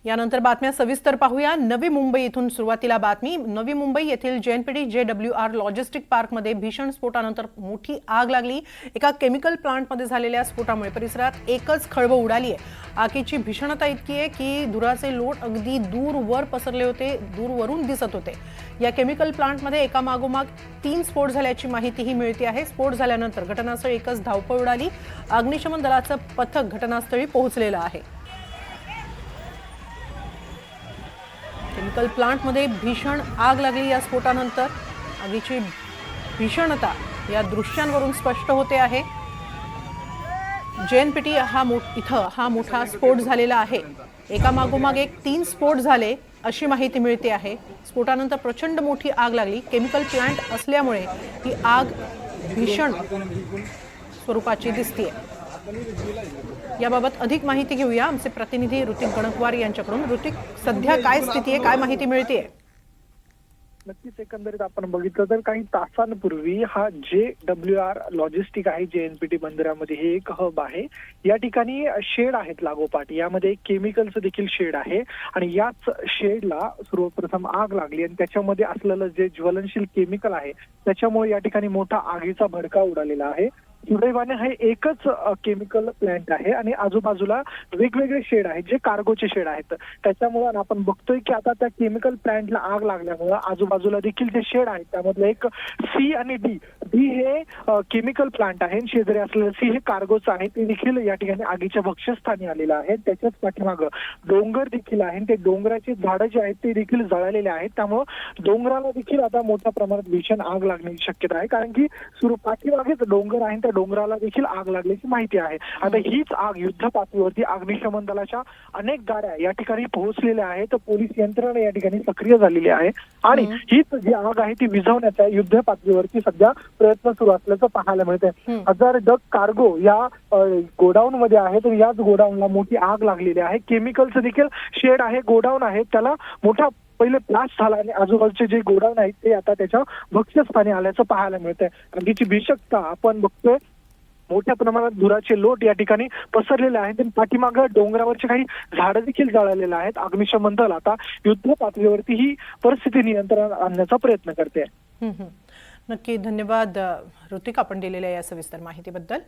यानंतर बातम्या सविस्तर पाहूया। नवी मुंबई येथून सुरुवातीला बातमी। नवी मुंबई येथील JNPT JWR लॉजिस्टिक पार्कमध्ये भीषण स्फोटानंतर मोठी आग लागली। एका केमिकल प्लांटमध्ये झालेल्या स्फोटामुळे परिसरात एकच खळबळ उडाली आहे। आगीची भीषणता इतकी आहे की धुराचे लोट अगदी दूरवर पसरले होते, दूरवरून दिसत होते। या केमिकल प्लांटमध्ये एकामागोमाग 3 स्फोट झाल्याची माहितीही मिळते आहे। स्फोट झाल्यानंतर घटनास्थळी एकच धावपळ उडाली। अग्निशमन दलाचं पथक घटनास्थळी पोहोचलेलं आहे। केमिकल प्लांटमध्ये भीषण आग लागली। या स्फोटानंतर आगीची भीषणता या दृश्यांवरून स्पष्ट होते आहे। JNPT इथं हा मोठा स्फोट झालेला आहे। एकामागोमाग एक 3 स्फोट झाले अशी माहिती मिळते आहे। स्फोटानंतर प्रचंड मोठी आग लागली। केमिकल प्लांट असल्यामुळे ही आग भीषण स्वरूपाची दिसते। याबाबत अधिक माहिती घेऊया आमचे प्रतिनिधी ऋतिक गणकवार यांच्याकडून। ऋतिक, सध्या काय स्थिती आहे, काय माहिती मिळते? नक्कीच एकंदरीत आपण बघितलं तर काही तासांपूर्वी हा JWR लॉजिस्टिक आहे JNPT बंदरामध्ये हे एक हब आहे। या ठिकाणी शेड आहेत लागोपाठ, यामध्ये एक केमिकलचं देखील शेड आहे आणि याच शेडला सर्वप्रथम आग लागली आणि त्याच्यामध्ये असलेलं जे ज्वलनशील केमिकल आहे त्याच्यामुळे या ठिकाणी मोठा आगीचा भडका उडालेला आहे। सुदैवाने हे एकच केमिकल प्लांट आहे आणि आजूबाजूला वेगवेगळे शेड आहेत जे कार्गोचे शेड आहेत। त्याच्यामुळे आपण बघतोय की आता त्या केमिकल प्लांटला आग लागल्यामुळे आजूबाजूला देखील जे शेड आहेत त्यामधलं एक C आणि D हे केमिकल प्लांट आहे, शेजारी असलेलं C हे कार्गोचं आहे, ते देखील या ठिकाणी आगीच्या भक्ष्यस्थानी आलेलं आहे। त्याच्याच पाठीमागं डोंगर देखील आहे, ते डोंगराची झाडं जे आहेत ते देखील जळालेले आहेत। त्यामुळे डोंगराला देखील आता मोठ्या प्रमाणात भीषण आग लागण्याची शक्यता आहे, कारण की पाठीमागेच डोंगर आहे, त्या डोंगराला देखील आग लागल्याची माहिती आहे। आता हीच आग युद्ध पातळीवरती अग्निशमन दलाच्या अनेक गाड्या या ठिकाणी पोहोचलेल्या आहेत, पोलीस यंत्रणा या ठिकाणी सक्रिय झालेली आहे आणि हीच जी आग आहे ती विझवण्याचा युद्ध पातळीवरती सध्या प्रयत्न सुरू असल्याचं पाहायला मिळतंय। 1000 डग कार्गो या गोडाऊन मध्ये आहे, तर याच गोडाऊनला मोठी आग लागलेली आहे। केमिकलचं देखील शेड आहे, गोडाऊन आहे, त्याला मोठा पहिले ब्लास्ट झाला आणि आजूबाजूचे जे गोडाऊन आहेत ते आता त्याच्या भक्ष्यस्थानी आल्याचं पाहायला मिळतंय। आगीची भीषणता आपण बघतोय, मोठ्या प्रमाणात धुराचे लोट या ठिकाणी पसरलेले आहेत आणि पाठीमागं डोंगरावरचे काही झाडं देखील जळालेले आहेत। अग्निशमन दल आता युद्ध पातळीवरती ही परिस्थिती नियंत्रणात आणण्याचा प्रयत्न करते। नक्की, धन्यवाद ऋतिक, आपण दिलेल्या या सविस्तर माहितीबद्दल।